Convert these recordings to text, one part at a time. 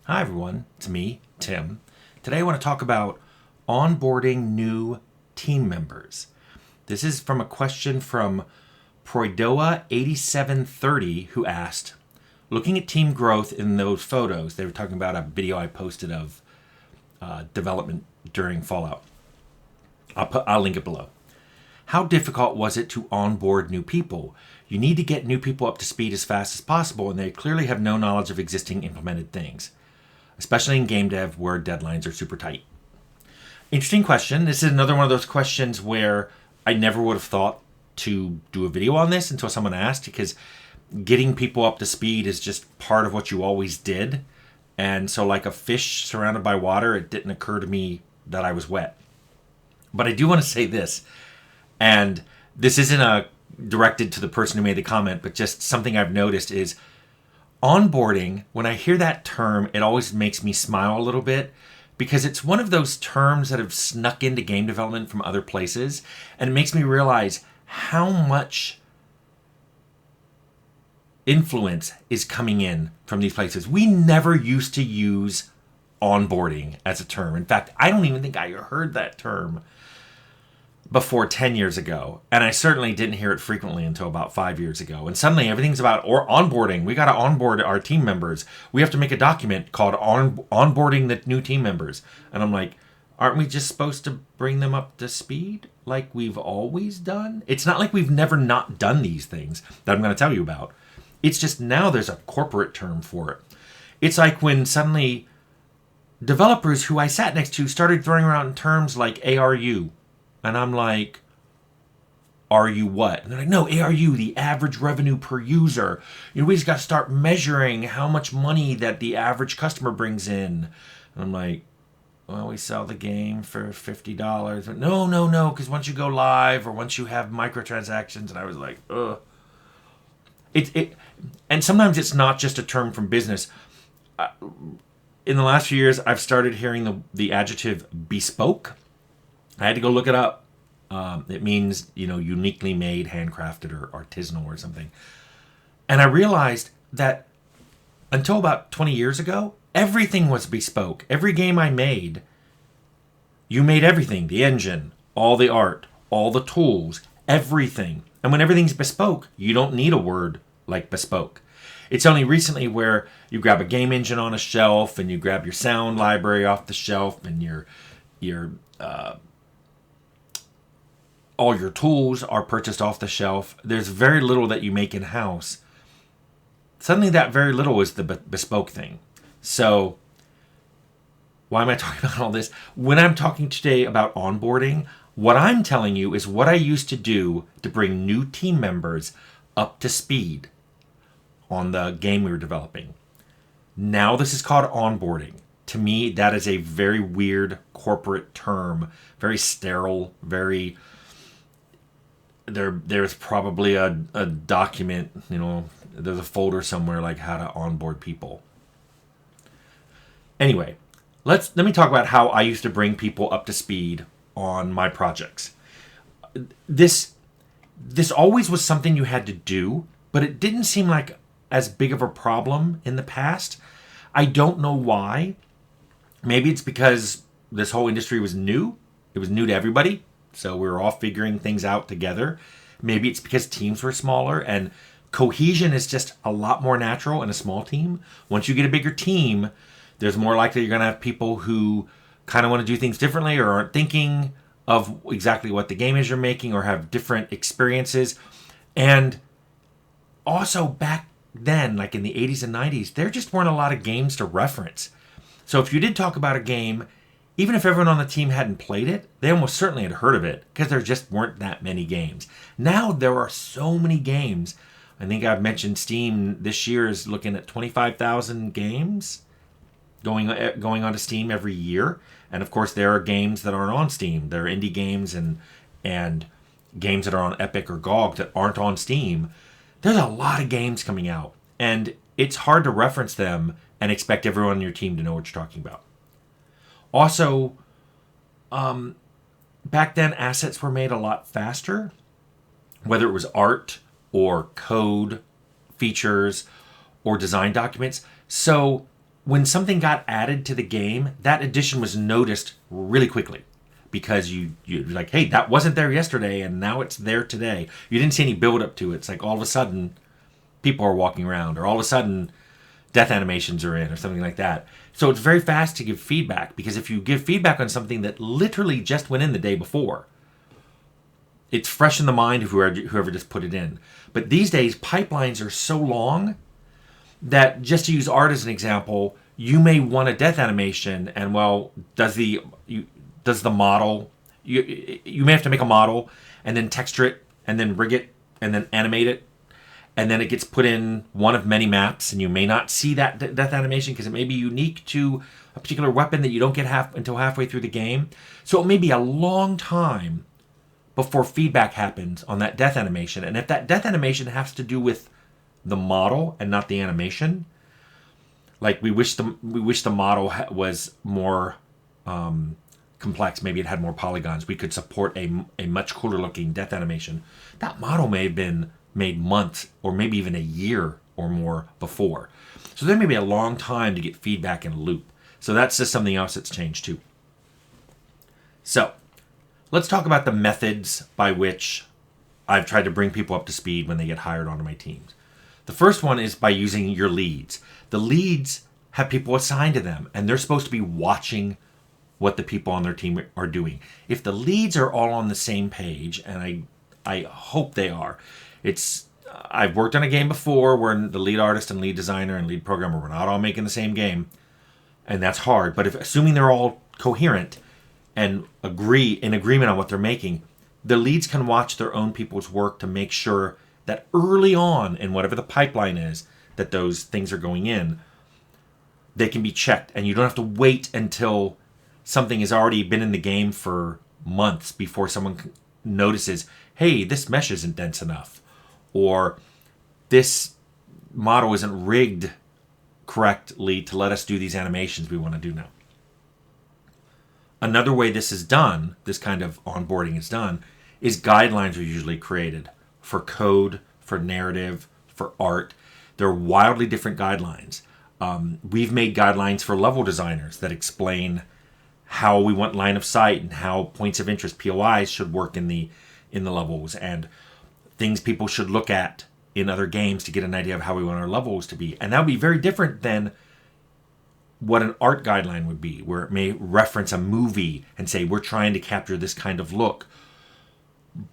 Hi everyone, it's me, Tim. Today I want to talk about onboarding new team members. This is from a question from Proidoa8730 who asked, looking at team growth in those photos, they were talking about a video I posted of development during Fallout. I'll link it below. How difficult was it to onboard new people? You need to get new people up to speed as fast as possible, and they clearly have no knowledge of existing implemented things, especially in game dev where deadlines are super tight. Interesting question. This is another one of those questions where I never would have thought to do a video on this until someone asked, because getting people up to speed is just part of what you always did. And so like a fish surrounded by water, it didn't occur to me that I was wet. But I do want to say this, and this isn't directed to the person who made the comment, but just something I've noticed is onboarding. When I hear that term, it always makes me smile a little bit, because it's one of those terms that have snuck into game development from other places, and it makes me realize how much influence is coming in from these places. We never used to use onboarding as a term. In fact, I don't even think I heard that term before 10 years ago. And I certainly didn't hear it frequently until about 5 years ago. And suddenly everything's about onboarding. We got to onboard our team members. We have to make a document called onboarding the new team members. And I'm like, aren't we just supposed to bring them up to speed like we've always done? It's not like we've never not done these things that I'm going to tell you about. It's just now there's a corporate term for it. It's like when suddenly developers who I sat next to started throwing around terms like ARU. And I'm like, are you what? And they're like, no, ARU, the average revenue per user. We just got to start measuring how much money that the average customer brings in. And I'm like, well, we sell the game for $50. But no, because once you go live or once you have microtransactions, and I was like, ugh. And sometimes it's not just a term from business. In the last few years, I've started hearing the adjective bespoke. I had to go look it up. It means, uniquely made, handcrafted, or artisanal or something. And I realized that until about 20 years ago, everything was bespoke. Every game I made, you made everything. The engine, all the art, all the tools, everything. And when everything's bespoke, you don't need a word like bespoke. It's only recently where you grab a game engine on a shelf and you grab your sound library off the shelf and all your tools are purchased off the shelf. There's very little that you make in-house. Suddenly that very little is the bespoke thing. So why am I talking about all this? When I'm talking today about onboarding, what I'm telling you is what I used to do to bring new team members up to speed on the game we were developing. Now this is called onboarding. To me, that is a very weird corporate term, very sterile, very... There's probably a document, there's a folder somewhere like how to onboard people. Anyway, let me talk about how I used to bring people up to speed on my projects. This always was something you had to do, but it didn't seem like as big of a problem in the past. I don't know why. Maybe it's because this whole industry was new. It was new to everybody. So we were all figuring things out together. Maybe it's because teams were smaller and cohesion is just a lot more natural in a small team. Once you get a bigger team, there's more likely you're going to have people who kind of want to do things differently or aren't thinking of exactly what the game is you're making or have different experiences. And also back then, like in the 80s and 90s, there just weren't a lot of games to reference. So if you did talk about a game, even if everyone on the team hadn't played it, they almost certainly had heard of it because there just weren't that many games. Now there are so many games. I think I've mentioned Steam this year is looking at 25,000 games going onto Steam every year. And of course, there are games that aren't on Steam. There are indie games and games that are on Epic or GOG that aren't on Steam. There's a lot of games coming out, and it's hard to reference them and expect everyone on your team to know what you're talking about. Also, back then, assets were made a lot faster, whether it was art or code, features, or design documents. So when something got added to the game, that addition was noticed really quickly because you're like, hey, that wasn't there yesterday and now it's there today. You didn't see any build up to it. It's like all of a sudden people are walking around, or all of a sudden death animations are in, or something like that. So it's very fast to give feedback, because if you give feedback on something that literally just went in the day before, it's fresh in the mind of whoever just put it in. But these days, pipelines are so long that, just to use art as an example, you may want a death animation, and well, does the model, you may have to make a model and then texture it and then rig it and then animate it, and then it gets put in one of many maps, and you may not see that death animation because it may be unique to a particular weapon that you don't get until halfway through the game. So it may be a long time before feedback happens on that death animation. And if that death animation has to do with the model and not the animation, like we wish the model was more complex, maybe it had more polygons, we could support a much cooler looking death animation. That model may have been made months or maybe even a year or more before. So there may be a long time to get feedback in a loop. So that's just something else that's changed too. So let's talk about the methods by which I've tried to bring people up to speed when they get hired onto my teams. The first one is by using your leads. The leads have people assigned to them, and they're supposed to be watching what the people on their team are doing. If the leads are all on the same page, and I hope they are, I've worked on a game before where the lead artist and lead designer and lead programmer were not all making the same game, and that's hard. But assuming they're all coherent and in agreement on what they're making, the leads can watch their own people's work to make sure that early on in whatever the pipeline is that those things are going in, they can be checked, and you don't have to wait until something has already been in the game for months before someone notices, hey, this mesh isn't dense enough, or this model isn't rigged correctly to let us do these animations we want to do now. Another way this is done, this kind of onboarding is done, is guidelines are usually created for code, for narrative, for art. They're wildly different guidelines. We've made guidelines for level designers that explain how we want line of sight and how points of interest, POIs, should work in the levels, and things people should look at in other games to get an idea of how we want our levels to be. And that would be very different than what an art guideline would be, where it may reference a movie and say, we're trying to capture this kind of look,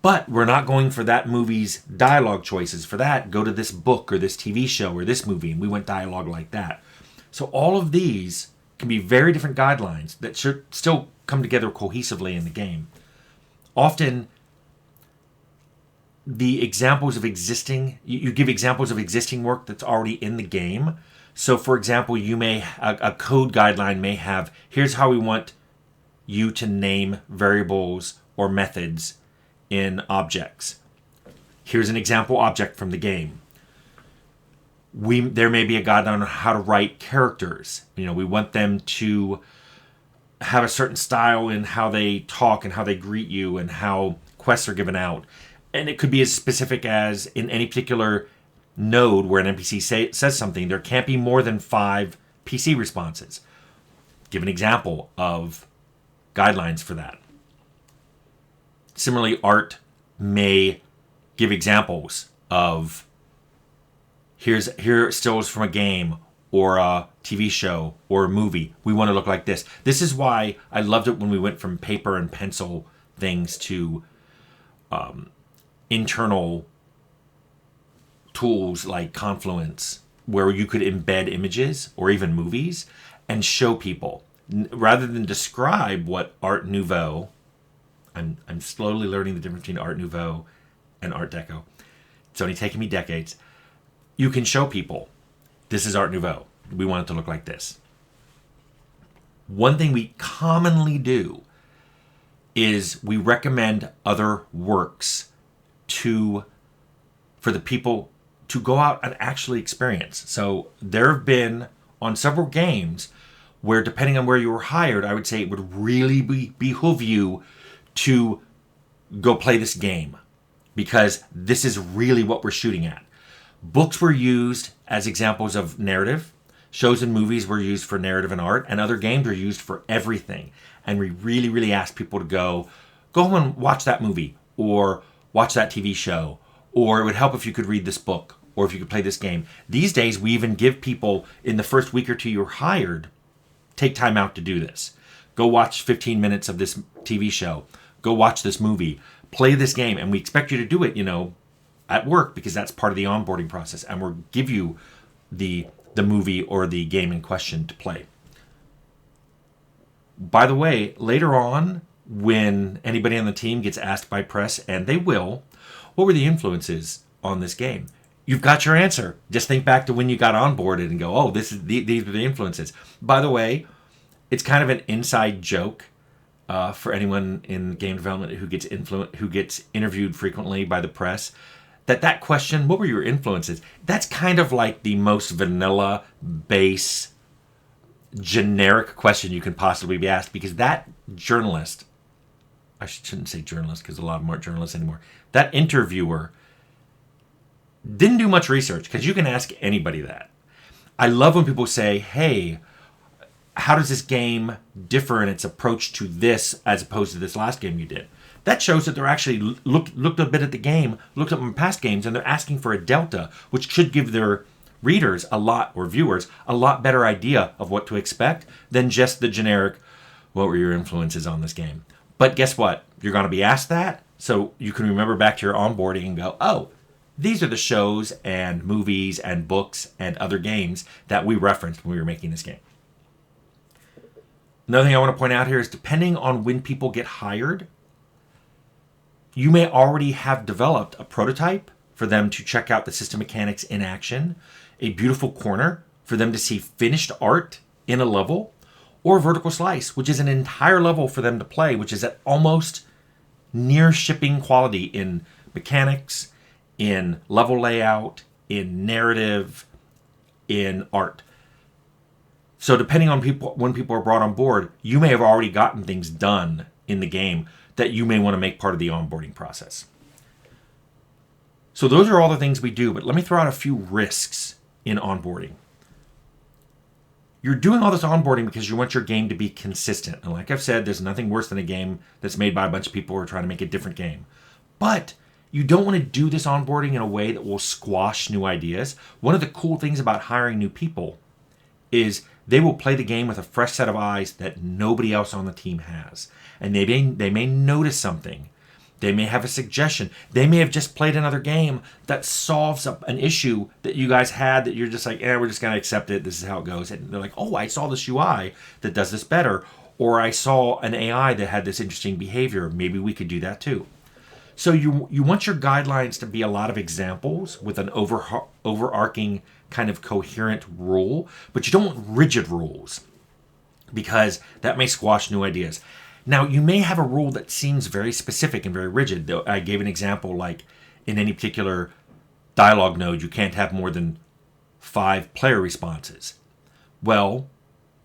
but we're not going for that movie's dialogue choices. For that, go to this book or this TV show or this movie, and we want dialogue like that. So all of these can be very different guidelines that should still come together cohesively in the game. Often, the examples of you give examples of existing work that's already in the game. So, for example, a code guideline may have, here's how we want you to name variables or methods in objects. Here's an example object from the game. There may be a guideline on how to write characters. We want them to have a certain style in how they talk and how they greet you and how quests are given out. And it could be as specific as, in any particular node where an NPC says something, there can't be more than 5 PC responses. Give an example of guidelines for that. Similarly, art may give examples of, here stills from a game or a TV show or a movie. We want to look like this. This is why I loved it when we went from paper and pencil things to internal tools like Confluence, where you could embed images or even movies and show people, rather than describe what Art Nouveau. I'm slowly learning the difference between Art Nouveau and Art Deco. It's only taken me decades. You can show people, this is Art Nouveau. We want it to look like this. One thing we commonly do is we recommend other works for the people to go out and actually experience. So there have been, on several games, where depending on where you were hired, I would say it would really behoove you to go play this game, because this is really what we're shooting at. Books were used as examples of narrative. Shows and movies were used for narrative and art, and other games were used for everything. And we really, really asked people to go home and watch that movie, or watch that TV show, or it would help if you could read this book, or if you could play this game. These days, we even give people, in the first week or two you're hired, take time out to do this. Go watch 15 minutes of this TV show. Go watch this movie. Play this game. And we expect you to do it, at work, because that's part of the onboarding process. And we'll give you the movie or the game in question to play. By the way, later on, when anybody on the team gets asked by press, and they will, what were the influences on this game? You've got your answer. Just think back to when you got onboarded and go, oh, these were the influences. By the way, it's kind of an inside joke for anyone in game development who gets interviewed frequently by the press. That question, what were your influences? That's kind of like the most vanilla, base, generic question you can possibly be asked, because that journalist, I shouldn't say journalist because a lot of them aren't journalists anymore, that interviewer didn't do much research, because you can ask anybody that. I love when people say, hey, how does this game differ in its approach to this as opposed to this last game you did? That shows that they're actually looked a bit at the game, looked at past games, and they're asking for a delta, which should give their readers or viewers a lot better idea of what to expect than just the generic, what were your influences on this game? But guess what? You're going to be asked that, so you can remember back to your onboarding and go, oh, these are the shows and movies and books and other games that we referenced when we were making this game. Another thing I want to point out here is, depending on when people get hired, you may already have developed a prototype for them to check out the system mechanics in action, a beautiful corner for them to see finished art in a level, or a vertical slice, which is an entire level for them to play, which is at almost near shipping quality in mechanics, in level layout, in narrative, in art. So depending on when people are brought on board, you may have already gotten things done in the game that you may want to make part of the onboarding process. So those are all the things we do, but let me throw out a few risks in onboarding. You're doing all this onboarding because you want your game to be consistent. And like I've said, there's nothing worse than a game that's made by a bunch of people who are trying to make a different game. But you don't want to do this onboarding in a way that will squash new ideas. One of the cool things about hiring new people is they will play the game with a fresh set of eyes that nobody else on the team has. And they may notice something. They may have a suggestion. They may have just played another game that solves up an issue that you guys had that you're just like, we're just going to accept it. This is how it goes. And they're like, oh, I saw this UI that does this better. Or I saw an AI that had this interesting behavior. Maybe we could do that too. So you want your guidelines to be a lot of examples with an overarching kind of coherent rule, but you don't want rigid rules because that may squash new ideas. Now, you may have a rule that seems very specific and very rigid. I gave an example like in any particular dialogue node, you can't have more than 5 player responses. Well,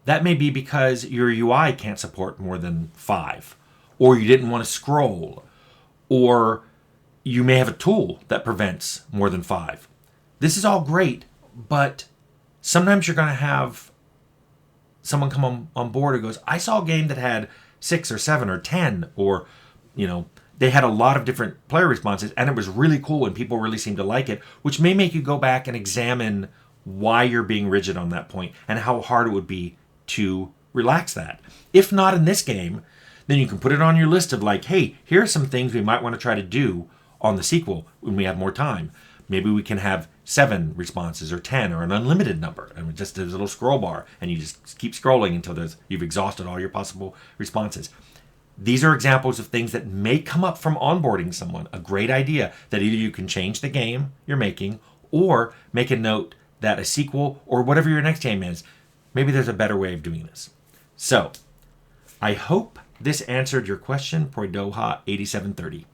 that may be because your UI can't support more than 5, or you didn't want to scroll, or you may have a tool that prevents more than 5. This is all great, but sometimes you're going to have someone come on board who goes, I saw a game that had 6 or 7 or 10, or, they had a lot of different player responses, and it was really cool, and people really seemed to like it, which may make you go back and examine why you're being rigid on that point, and how hard it would be to relax that. If not in this game, then you can put it on your list of like, hey, here are some things we might want to try to do on the sequel when we have more time. Maybe we can have 7 responses or 10 or an unlimited number, and just there's a little scroll bar, and you just keep scrolling until you've exhausted all your possible responses. These are examples of things that may come up from onboarding someone. A great idea that either you can change the game you're making, or make a note that a sequel or whatever your next game is, maybe there's a better way of doing this. So, I hope this answered your question, Proidoha 8730.